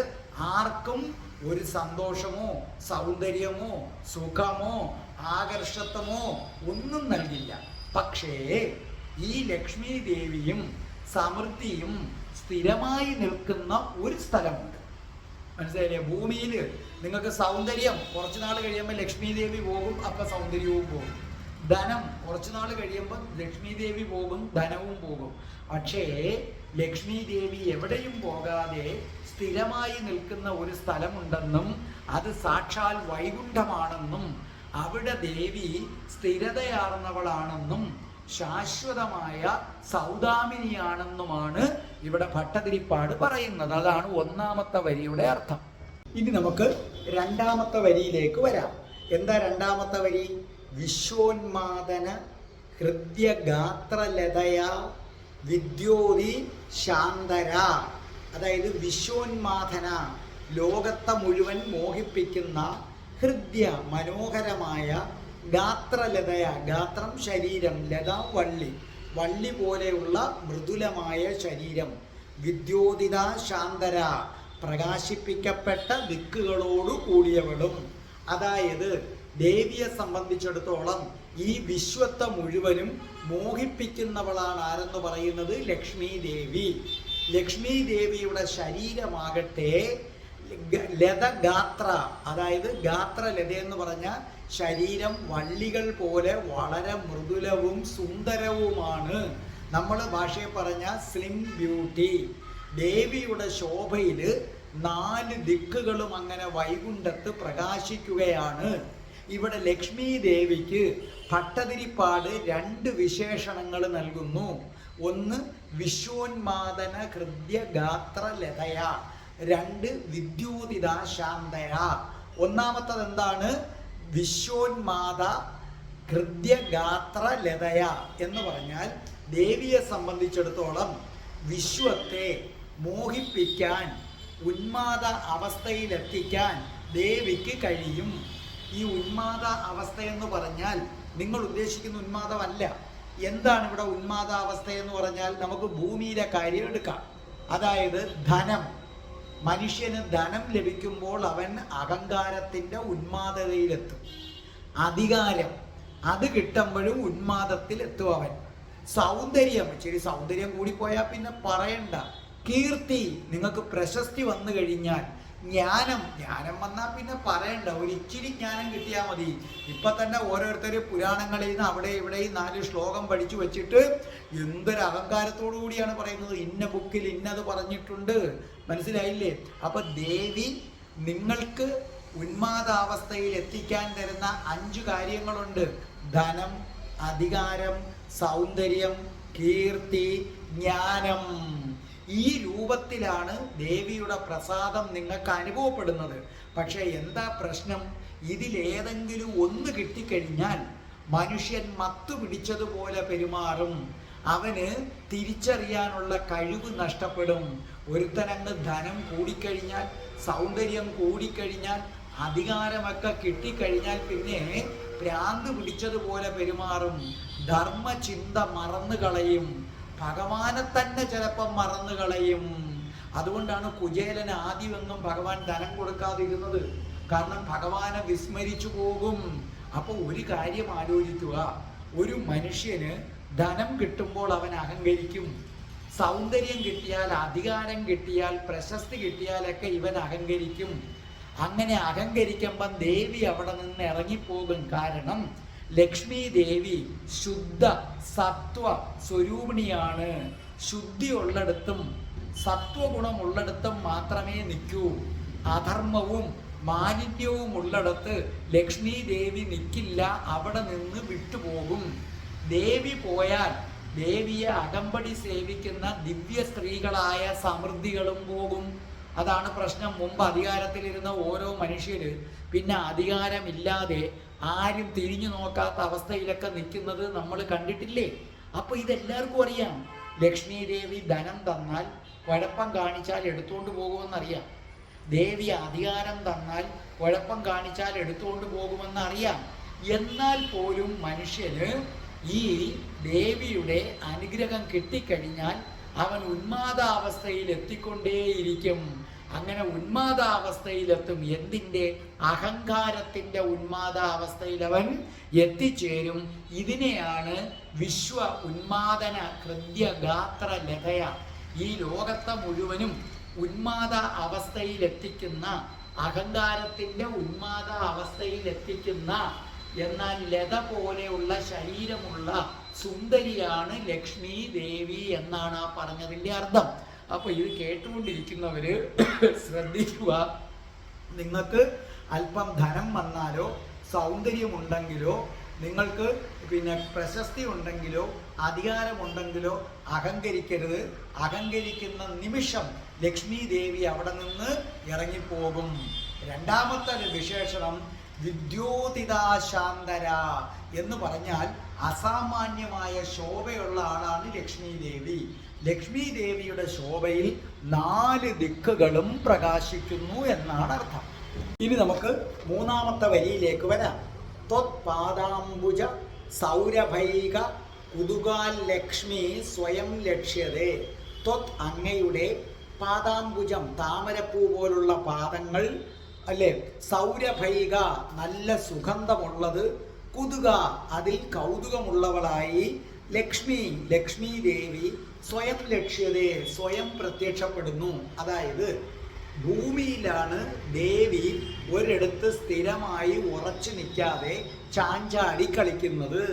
ആർക്കും ഒരു സന്തോഷമോ സൗന്ദര്യമോ സുഖമോ ആകർഷത്വമോ ഒന്നും നൽകില്ല. പക്ഷേ ഈ ലക്ഷ്മി ദേവിയും സമൃദ്ധിയും സ്ഥിരമായി നിൽക്കുന്ന ഒരു സ്ഥലമുണ്ട്. മനസ്സിലായില്ലേ? ഭൂമിയിൽ നിങ്ങൾക്ക് സൗന്ദര്യം കുറച്ച് നാൾ കഴിയുമ്പോൾ ലക്ഷ്മി ദേവി പോകും, അപ്പം സൗന്ദര്യവും പോകും. ധനം കുറച്ച് നാൾ കഴിയുമ്പോൾ ലക്ഷ്മി ദേവി പോകും, ധനവും പോകും. പക്ഷേ ലക്ഷ്മി ദേവി എവിടെയും പോകാതെ സ്ഥിരമായി നിൽക്കുന്ന ഒരു സ്ഥലമുണ്ടെന്നും അത് സാക്ഷാൽ വൈകുണ്ഠമാണെന്നും അവിടെ ദേവി സ്ഥിരതയാർന്നവളാണെന്നും ശാശ്വതമായ സൗദാമിനിയാണെന്നുമാണ് ഇവിടെ ഭട്ടതിരിപ്പാട് പറയുന്നത്. അതാണ് ഒന്നാമത്തെ വരിയുടെ അർത്ഥം. ഇനി നമുക്ക് രണ്ടാമത്തെ വരിയിലേക്ക് വരാം. എന്താ രണ്ടാമത്തെ വരി? വിശ്വോന്മാദന ഹൃദ്യഗാത്രലതയ വിദ്യോതി ശാന്തര. അതായത് വിശ്വോന്മാദന, ലോകത്തെ മുഴുവൻ മോഹിപ്പിക്കുന്ന, ഹൃദ്യ മനോഹരമായ, ഗാത്രലതയ, ഗാത്രം ശരീരം, ലത വള്ളി, വള്ളി പോലെയുള്ള മൃദുലമായ ശരീരം, വിദ്യോതിത ശാന്തര, പ്രകാശിപ്പിക്കപ്പെട്ട ദിക്കുകളോട് കൂടിയവളും. അതായത് ദേവിയെ സംബന്ധിച്ചിടത്തോളം ഈ വിശ്വത്തെ മുഴുവനും മോഹിപ്പിക്കുന്നവളാണ് ആരെന്ന് പറയുന്നത് ലക്ഷ്മി ദേവി. ലക്ഷ്മി ദേവിയുടെ ശരീരമാകട്ടെ ലതഗാത്ര, അതായത് ഗാത്രലത എന്ന് പറഞ്ഞ ശരീരം വള്ളികൾ പോലെ വളരെ മൃദുലവും സുന്ദരവുമാണ്. നമ്മൾ ഭാഷയിൽ പറഞ്ഞ സ്ലിം ബ്യൂട്ടി. ദേവിയുടെ ശോഭയിൽ 4 ദിക്കുകളും അങ്ങനെ വൈകുണ്ഠത്ത് പ്രകാശിക്കുകയാണ്. ഇവിടെ ലക്ഷ്മി ദേവിക്ക് ഭട്ടതിരിപ്പാട് 2 വിശേഷണങ്ങൾ നൽകുന്നു. ഒന്ന് വിശ്വോന്മാദന ഹൃദ്യ ഗാത്രലതയ, 2 വിദ്യോതിത ശാന്തയ. ഒന്നാമത്തത് എന്താണ്? വിശ്വോന്മാദ ഹൃദ്യഗാത്രലതയ എന്ന് പറഞ്ഞാൽ ദേവിയെ സംബന്ധിച്ചിടത്തോളം വിശ്വത്തെ മോഹിപ്പിക്കാൻ, ഉന്മാദ അവസ്ഥയിലെത്തിക്കാൻ ദേവിക്ക് കഴിയും. ഈ ഉന്മാദ അവസ്ഥയെന്ന് പറഞ്ഞാൽ നിങ്ങൾ ഉദ്ദേശിക്കുന്ന ഉന്മാദമല്ല. എന്താണ് ഇവിടെ ഉന്മാദാവസ്ഥ എന്ന് പറഞ്ഞാൽ? നമുക്ക് ഭൂമിയിലെ കാര്യം എടുക്കാം. അതായത് ധനം. മനുഷ്യന് ധനം ലഭിക്കുമ്പോൾ അവൻ അഹങ്കാരത്തിൻ്റെ ഉന്മാദതയിലെത്തും. അധികാരം, അത് കിട്ടുമ്പോഴും ഉന്മാദത്തിലെത്തും അവൻ. സൗന്ദര്യം, ഇച്ചിരി സൗന്ദര്യം കൂടിപ്പോയാൽ പിന്നെ പറയണ്ട. കീർത്തി, നിങ്ങൾക്ക് പ്രശസ്തി വന്നു കഴിഞ്ഞാൽ, ജ്ഞാനം വന്നാൽ പിന്നെ പറയണ്ട. ഒരു ഇച്ചിരി ജ്ഞാനം കിട്ടിയാൽ മതി. ഇപ്പം തന്നെ ഓരോരുത്തർ പുരാണങ്ങളിൽ നിന്ന് അവിടെ ഇവിടെയും 4 ശ്ലോകം പഠിച്ചു വെച്ചിട്ട് എന്തൊരു അഹങ്കാരത്തോടു കൂടിയാണ് പറയുന്നത്. ഇന്ന ബുക്കിൽ ഇന്നത് പറഞ്ഞിട്ടുണ്ട്. മനസ്സിലായില്ലേ? അപ്പം ദേവി നിങ്ങൾക്ക് ഉന്മാദാവസ്ഥയിൽ എത്തിക്കാൻ തരുന്ന 5 കാര്യങ്ങളുണ്ട്. ധനം, അധികാരം, സൗന്ദര്യം, കീർത്തി, ജ്ഞാനം. ഈ രൂപത്തിലാണ് ദേവിയുടെ പ്രസാദം നിങ്ങൾക്ക് അനുഭവപ്പെടുന്നത്. പക്ഷേ എന്താ പ്രശ്നം? ഇതിലേതെങ്കിലും ഒന്ന് കിട്ടിക്കഴിഞ്ഞാൽ മനുഷ്യൻ മത്തു പിടിച്ചതുപോലെ പെരുമാറും. അവന് തിരിച്ചറിയാനുള്ള കഴിവ് നഷ്ടപ്പെടും. ഒരുത്തനങ്ങ് ധനം കൂടിക്കഴിഞ്ഞാൽ, സൗന്ദര്യം കൂടിക്കഴിഞ്ഞാൽ, അധികാരമൊക്കെ കിട്ടിക്കഴിഞ്ഞാൽ പിന്നെ ഭ്രാന്ത് പിടിച്ചതുപോലെ പെരുമാറും. ധർമ്മചിന്ത മറന്നു കളയും. ഭഗവാനെ തന്നെ ചിലപ്പം മറന്നു കളയും. അതുകൊണ്ടാണ് കുചേലന് ആദ്യമൊന്നും ഭഗവാൻ ധനം കൊടുക്കാതിരുന്നത്. കാരണം ഭഗവാനെ വിസ്മരിച്ചു പോകും. അപ്പോൾ ഒരു കാര്യം ആലോചിക്കുക. ഒരു മനുഷ്യന് ധനം കിട്ടുമ്പോൾ അവൻ അഹങ്കരിക്കും. സൗന്ദര്യം കിട്ടിയാൽ, അധികാരം കിട്ടിയാൽ, പ്രശസ്തി കിട്ടിയാലൊക്കെ ഇവൻ അഹങ്കരിക്കും. അങ്ങനെ അഹങ്കരിക്കുമ്പം ദേവി അവിടെ നിന്ന് ഇറങ്ങിപ്പോകും. കാരണം ലക്ഷ്മി ദേവി ശുദ്ധ സത്വ സ്വരൂപിണിയാണ്. ശുദ്ധി ഉള്ളിടത്തും സത്വഗുണമുള്ളിടത്തും മാത്രമേ നിൽക്കൂ. അധർമ്മവും മാലിന്യവും ഉള്ളിടത്ത് ലക്ഷ്മി ദേവി നിൽക്കില്ല. അവിടെ നിന്ന് വിട്ടുപോകും. ദേവി പോയാൽ ദേവിയെ അകമ്പടി സേവിക്കുന്ന ദിവ്യ സ്ത്രീകളായ സമൃദ്ധികളും പോകും. അതാണ് പ്രശ്നം. മുമ്പ് അധികാരത്തിലിരുന്ന ഓരോ മനുഷ്യര് പിന്നെ അധികാരമില്ലാതെ ആരും തിരിഞ്ഞു നോക്കാത്ത അവസ്ഥയിലൊക്കെ നിൽക്കുന്നത് നമ്മൾ കണ്ടിട്ടില്ലേ? അപ്പോൾ ഇതെല്ലാവർക്കും അറിയാം. ലക്ഷ്മി ദേവി ധനം തന്നാൽ, കുഴപ്പം കാണിച്ചാൽ എടുത്തുകൊണ്ട് പോകുമെന്നറിയാം. ദേവി അധികാരം തന്നാൽ, കുഴപ്പം കാണിച്ചാൽ എടുത്തുകൊണ്ട് പോകുമെന്നറിയാം. എന്നാൽ പോലും മനുഷ്യന് ഈ ദേവിയുടെ അനുഗ്രഹം കിട്ടിക്കഴിഞ്ഞാൽ അവൻ ഉന്മാദാവസ്ഥയിൽ എത്തിക്കൊണ്ടേയിരിക്കും. അങ്ങനെ ഉന്മാദാവസ്ഥയിലെത്തും. എന്തിൻ്റെ? അഹങ്കാരത്തിൻ്റെ ഉന്മാദാവസ്ഥയിൽ അവൻ എത്തിച്ചേരും. ഇതിനെയാണ് വിശ്വ ഉന്മാദന ഹൃദ്യഗാത്ര ലതയ, ഈ ലോകത്തെ മുഴുവനും ഉന്മാദ അവസ്ഥയിലെത്തിക്കുന്ന, അഹങ്കാരത്തിൻ്റെ ഉന്മാദ അവസ്ഥയിലെത്തിക്കുന്ന, എന്നാൽ ലത പോലെയുള്ള ശരീരമുള്ള സുന്ദരിയാണ് ലക്ഷ്മി ദേവി എന്നാണ് ആ പറഞ്ഞതിൻ്റെ അർത്ഥം. അപ്പൊ ഇത് കേട്ടുകൊണ്ടിരിക്കുന്നവര് ശ്രദ്ധിക്കുക. നിങ്ങൾക്ക് അല്പം ധനം വന്നാലോ സൗന്ദര്യമുണ്ടെങ്കിലോ നിങ്ങൾക്ക് പ്രശസ്തി ഉണ്ടെങ്കിലോ അധികാരമുണ്ടെങ്കിലോ അഹങ്കരിക്കരുത്. അഹങ്കരിക്കുന്ന നിമിഷം ലക്ഷ്മി ദേവി അവിടെ നിന്ന് ഇറങ്ങിപ്പോകും. രണ്ടാമത്തെ വിശേഷണം വിദ്യോതിതാശാന്തര എന്ന് പറഞ്ഞാൽ അസാമാന്യമായ ശോഭയുള്ള ആളാണ് ലക്ഷ്മി ദേവി. ലക്ഷ്മി ദേവിയുടെ ശോഭയിൽ 4 ദിക്കുകളും പ്രകാശിക്കുന്നു എന്നാണ് അർത്ഥം. ഇനി നമുക്ക് മൂന്നാമത്തെ വരിയിലേക്ക് വരാം. ത്വത്പാദാംബുജ സൗരഭൈക കുതുകാൽ ലക്ഷ്മി സ്വയം ലക്ഷ്യതേ. ത്വത് അങ്ങയുടെ പാദാംബുജം താമരപ്പൂ പോലുള്ള പാദങ്ങൾ അല്ലേ, സൗരഭൈക നല്ല സുഗന്ധമുള്ളത്, കുതുക അതിൽ കൗതുകമുള്ളവളായി, ലക്ഷ്മി ദേവി സ്വയം ലക്ഷ്യതേ സ്വയം പ്രത്യക്ഷപ്പെടുന്നു. അതായത് ഭൂമിയിലാണ് ദേവി ഒരിടത്ത് സ്ഥിരമായി ഉറച്ചു നിൽക്കാതെ ചാഞ്ചാടി കളിക്കുന്നത്.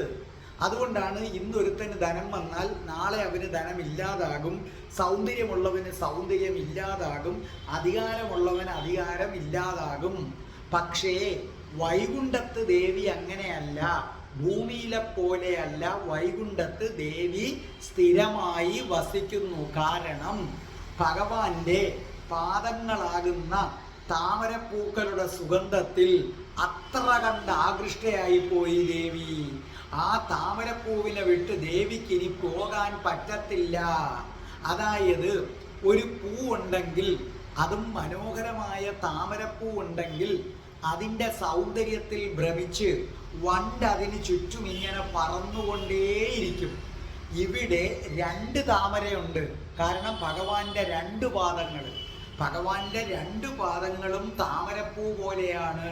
അതുകൊണ്ടാണ് ഇന്നൊരുത്തന് ധനം വന്നാൽ നാളെ അവന് ധനമില്ലാതാകും, സൗന്ദര്യമുള്ളവന് സൗന്ദര്യം ഇല്ലാതാകും, അധികാരമുള്ളവന് അധികാരം ഇല്ലാതാകും. പക്ഷേ വൈകുണ്ഠത്ത് ദേവി അങ്ങനെയല്ല, ഭൂമിയിലെ പോലെയല്ല. വൈകുണ്ഠത്ത് ദേവി സ്ഥിരമായി വസിക്കുന്നു. കാരണം ഭഗവാന്റെ പാദങ്ങളാകുന്ന താമരപ്പൂക്കളുടെ സുഗന്ധത്തിൽ അത്ര കണ്ട് ആകൃഷ്ടയായി പോയി ദേവി. ആ താമരപ്പൂവിനെ വിട്ട് ദേവിക്ക് ഇനി പോകാൻ പറ്റത്തില്ല. അതായത് ഒരു പൂ ഉണ്ടെങ്കിൽ, അതും മനോഹരമായ താമരപ്പൂ ഉണ്ടെങ്കിൽ, അതിൻ്റെ സൗന്ദര്യത്തിൽ ഭ്രമിച്ച് വണ്ട് അതിന് ചുറ്റും ഇങ്ങനെ പറന്നുകൊണ്ടേയിരിക്കും. ഇവിടെ 2 താമരയുണ്ട്. കാരണം ഭഗവാന്റെ 2 പാദങ്ങൾ, ഭഗവാന്റെ 2 പാദങ്ങളും താമരപ്പൂ പോലെയാണ്.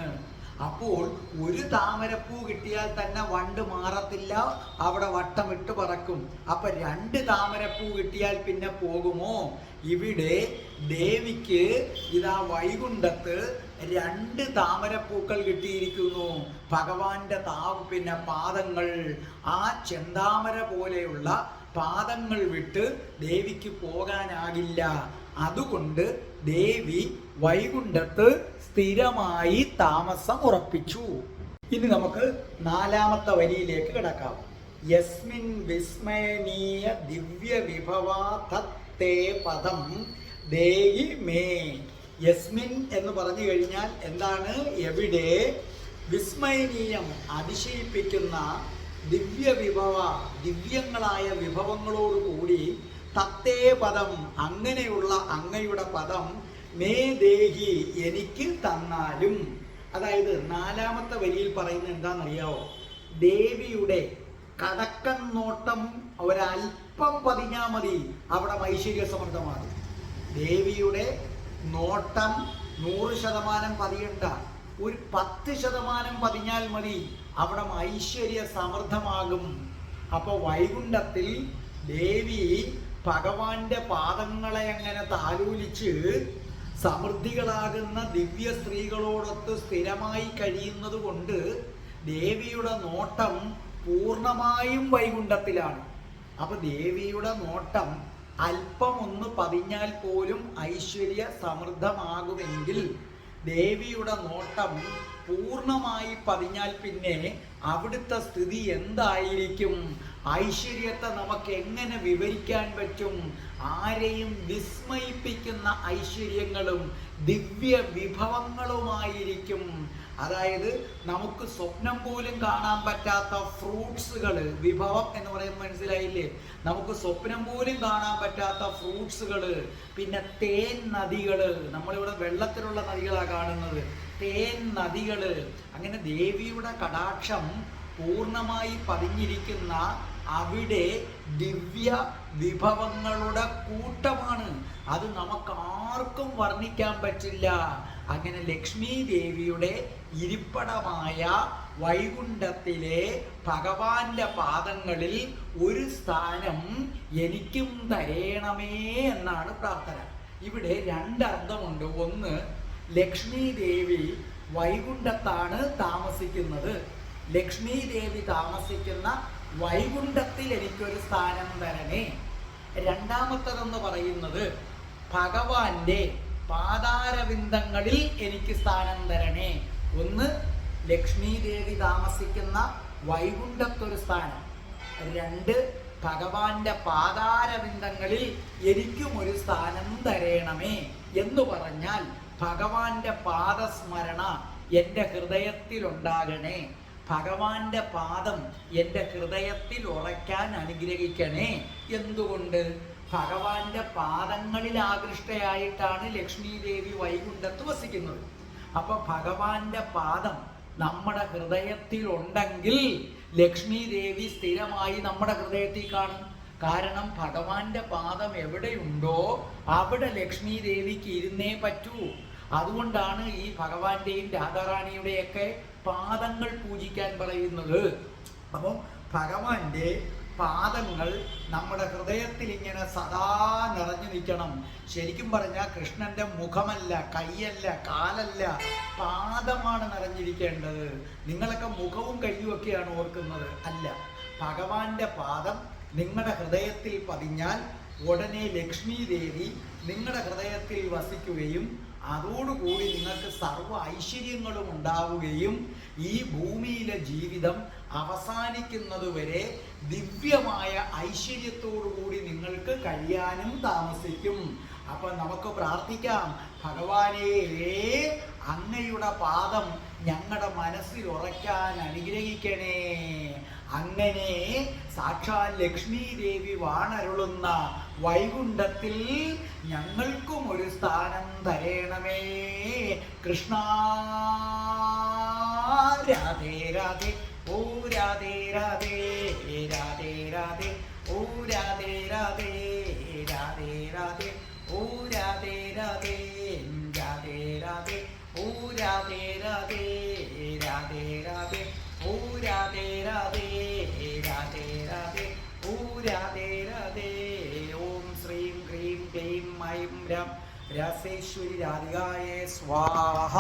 അപ്പോൾ ഒരു താമരപ്പൂ കിട്ടിയാൽ തന്നെ വണ്ട് മാറത്തില്ല, അവിടെ വട്ടമിട്ട് പറക്കും. അപ്പൊ 2 താമരപ്പൂ കിട്ടിയാൽ പിന്നെ പോകുമോ? ഇവിടെ ദേവിക്ക് ഇതാ വൈകുണ്ഠത്ത് 2 താമരപ്പൂക്കൾ കിട്ടിയിരിക്കുന്നു. ഭഗവാന്റെ പാദങ്ങൾ, ആ ചെന്താമര പോലെയുള്ള പാദങ്ങൾ വിട്ട് ദേവിക്ക് പോകാനാകില്ല. അതുകൊണ്ട് ദേവി വൈകുണ്ഠത്ത് സ്ഥിരമായി താമസം ഉറപ്പിച്ചു. ഇനി നമുക്ക് 4ാമത്തെ വരിയിലേക്ക് കിടക്കാം. യസ്മിൻ വിസ്മയനീയ ദിവ്യ വിഭവാ തത്തേ പദം ദേഹി മേ. യസ്മിൻ എന്ന് പറഞ്ഞു കഴിഞ്ഞാൽ എന്താണ്? എവിടെ? വിസ്മയനീയം അതിശയിപ്പിക്കുന്ന ദിവ്യ വിഭവ, ദിവ്യങ്ങളായ വിഭവങ്ങളോടുകൂടി, തത്തേ പദം അങ്ങനെയുള്ള അങ്ങയുടെ പദം, മേ ദേഹി എനിക്ക് തന്നാലും. അതായത് 4ാമത്തെ വരിയിൽ പറയുന്നത് എന്താണെന്നറിയാവോ? ദേവിയുടെ കടക്കൻ നോട്ടം ഒരൽപ്പം പതിഞ്ഞാൽ മതി, അവിടെ ഐശ്വര്യ സമൃദ്ധമാണ്. ദേവിയുടെ നോട്ടം 100% പതിയണ്ട, ഒരു 10% പതിഞ്ഞാൽ മതി, അവിടെ ഐശ്വര്യ സമൃദ്ധമാകും. അപ്പോൾ വൈകുണ്ഠത്തിൽ ദേവി ഭഗവാന്റെ പാദങ്ങളെ അങ്ങനെ താലൂലിച്ച് സമൃദ്ധികളാകുന്ന ദിവ്യ സ്ത്രീകളോടൊത്ത് സ്ഥിരമായി കഴിയുന്നത് കൊണ്ട് ദേവിയുടെ നോട്ടം പൂർണ്ണമായും വൈകുണ്ഠത്തിലാണ്. അപ്പൊ ദേവിയുടെ നോട്ടം അല്പം ഒന്ന് പതിഞ്ഞാൽ പോലും ഐശ്വര്യ സമൃദ്ധമാകുമെങ്കിൽ, ദേവിയുടെ നോട്ടം പൂർണ്ണമായി പതിഞ്ഞാൽ പിന്നെ അവിടുത്തെ സ്ഥിതി എന്തായിരിക്കും? ഐശ്വര്യത്തെ നമുക്ക് എങ്ങനെ വിവരിക്കാൻ പറ്റും? ആരെയും വിസ്മയിപ്പിക്കുന്ന ഐശ്വര്യങ്ങളും ദിവ്യ വിഭവങ്ങളുമായിരിക്കും. അതായത് നമുക്ക് സ്വപ്നം പോലും കാണാൻ പറ്റാത്ത ഫ്രൂട്ട്സുകൾ, വിഭവം എന്ന് പറയുന്നത് മനസ്സിലായില്ലേ? നമുക്ക് സ്വപ്നം പോലും കാണാൻ പറ്റാത്ത ഫ്രൂട്ട്സുകൾ, പിന്നെ തേൻ നദികൾ, നമ്മളിവിടെ വെള്ളത്തിലുള്ള നദികളാണ് കാണുന്നത്, തേൻ നദികൾ. അങ്ങനെ ദേവിയുടെ കടാക്ഷം പൂർണ്ണമായി പതിഞ്ഞിരിക്കുന്ന അവിടെ ദിവ്യ വിഭവങ്ങളുടെ കൂട്ടമാണ്. അത് നമുക്ക് ആർക്കും വർണ്ണിക്കാൻ പറ്റില്ല. അങ്ങനെ ലക്ഷ്മി ദേവിയുടെ ഇരിപ്പിടമായ വൈകുണ്ഠത്തിലെ ഭഗവാന്റെ പാദങ്ങളിൽ ഒരു സ്ഥാനം എനിക്കും തരേണമേ എന്നാണ് പ്രാർത്ഥന. ഇവിടെ രണ്ടർത്ഥമുണ്ട്. ഒന്ന്, ലക്ഷ്മി ദേവി വൈകുണ്ഠത്താണ് താമസിക്കുന്നത്. ലക്ഷ്മി ദേവി താമസിക്കുന്ന വൈകുണ്ഠത്തിൽ എനിക്കൊരു സ്ഥാനം തരണേ. രണ്ടാമത്തതെന്ന് പറയുന്നത് ഭഗവാന്റെ പാതാരവിന്ദങ്ങളിൽ എനിക്ക് സ്ഥാനം തരണേ. ഒന്ന്, ലക്ഷ്മി ദേവി താമസിക്കുന്ന വൈകുണ്ഠത്തൊരു സ്ഥാനം. രണ്ട്, ഭഗവാന്റെ പാതാരവിന്ദങ്ങളിൽ എനിക്കും ഒരു സ്ഥാനം തരേണമേ എന്ന് പറഞ്ഞാൽ ഭഗവാന്റെ പാദസ്മരണ എൻ്റെ ഹൃദയത്തിൽ ഉണ്ടാകണേ. ഭഗവാന്റെ പാദം എൻ്റെ ഹൃദയത്തിൽ ഉറയ്ക്കാൻ അനുഗ്രഹിക്കണേ. എന്തുകൊണ്ട്? ഭഗവാന്റെ പാദങ്ങളിൽ ആകൃഷ്ടയായിട്ടാണ് ലക്ഷ്മി ദേവി വൈകുണ്ഠത്ത് വസിക്കുന്നത്. അപ്പൊ ഭഗവാന്റെ പാദം നമ്മുടെ ഹൃദയത്തിൽ ഉണ്ടെങ്കിൽ ലക്ഷ്മി ദേവി സ്ഥിരമായി നമ്മുടെ ഹൃദയത്തിൽ കാണും. കാരണം ഭഗവാന്റെ പാദം എവിടെയുണ്ടോ അവിടെ ലക്ഷ്മി ദേവിക്ക് ഇരുന്നേ പറ്റൂ. അതുകൊണ്ടാണ് ഈ ഭഗവാന്റെയും രാധാറാണിയുടെയൊക്കെ പാദങ്ങൾ പൂജിക്കാൻ പറയുന്നത്. അപ്പം ഭഗവാന്റെ പാദങ്ങൾ നമ്മുടെ ഹൃദയത്തിൽ ഇങ്ങനെ സദാ നിറഞ്ഞു നിൽക്കണം. ശരിക്കും പറഞ്ഞാൽ കൃഷ്ണന്റെ മുഖമല്ല, കൈയല്ല, കാലല്ല, പാദമാണ് നിറഞ്ഞിരിക്കേണ്ടത്. നിങ്ങളൊക്കെ മുഖവും കയ്യും ഒക്കെയാണ് ഓർക്കുന്നത്. അല്ല, ഭഗവാന്റെ പാദം നിങ്ങളുടെ ഹൃദയത്തിൽ പതിഞ്ഞാൽ ഉടനെ ലക്ഷ്മി ദേവി നിങ്ങളുടെ ഹൃദയത്തിൽ വസിക്കുകയും അതോടുകൂടി നിങ്ങൾക്ക് സർവ്വ ഐശ്വര്യങ്ങളും ഉണ്ടാവുകയും ഈ ഭൂമിയിലെ ജീവിതം അവസാനിക്കുന്നതുവരെ ദിവ്യമായ ഐശ്വര്യത്തോടുകൂടി നിങ്ങൾക്ക് കഴിയാനും താമസിക്കും. അപ്പൊ നമുക്ക് പ്രാർത്ഥിക്കാം, ഭഗവാനേ, അങ്ങയുടെ പാദം ഞങ്ങളുടെ മനസ്സിൽ ഉറയ്ക്കാൻ അനുഗ്രഹിക്കണേ. അങ്ങനെ സാക്ഷാൽ ലക്ഷ്മി ദേവി വാണരുളുന്ന വൈകുണ്ഠത്തിൽ ഞങ്ങൾക്കും ഒരു സ്ഥാനം തരേണമേ. കൃഷ്ണ രാധേ രാധേ, ഓ രാധേ രാധേ, രാധേ രാധേ, ഓ രാധേ രാധേ, രാധേ രാധേ, ഓ രാധേ രാധേ, രാധേ രാധേ, ഓ രാധേ രാധേ, രാധേ രാധേ, ഓ രാധേ രാധേ, രാധേ രാധേ, ഓ രാധേ രാധേ. ഓം ശ്രീം ക്രീം ക്ലീം ഐം രം രസേശ്വരി രാധികായേ സ്വാഹ.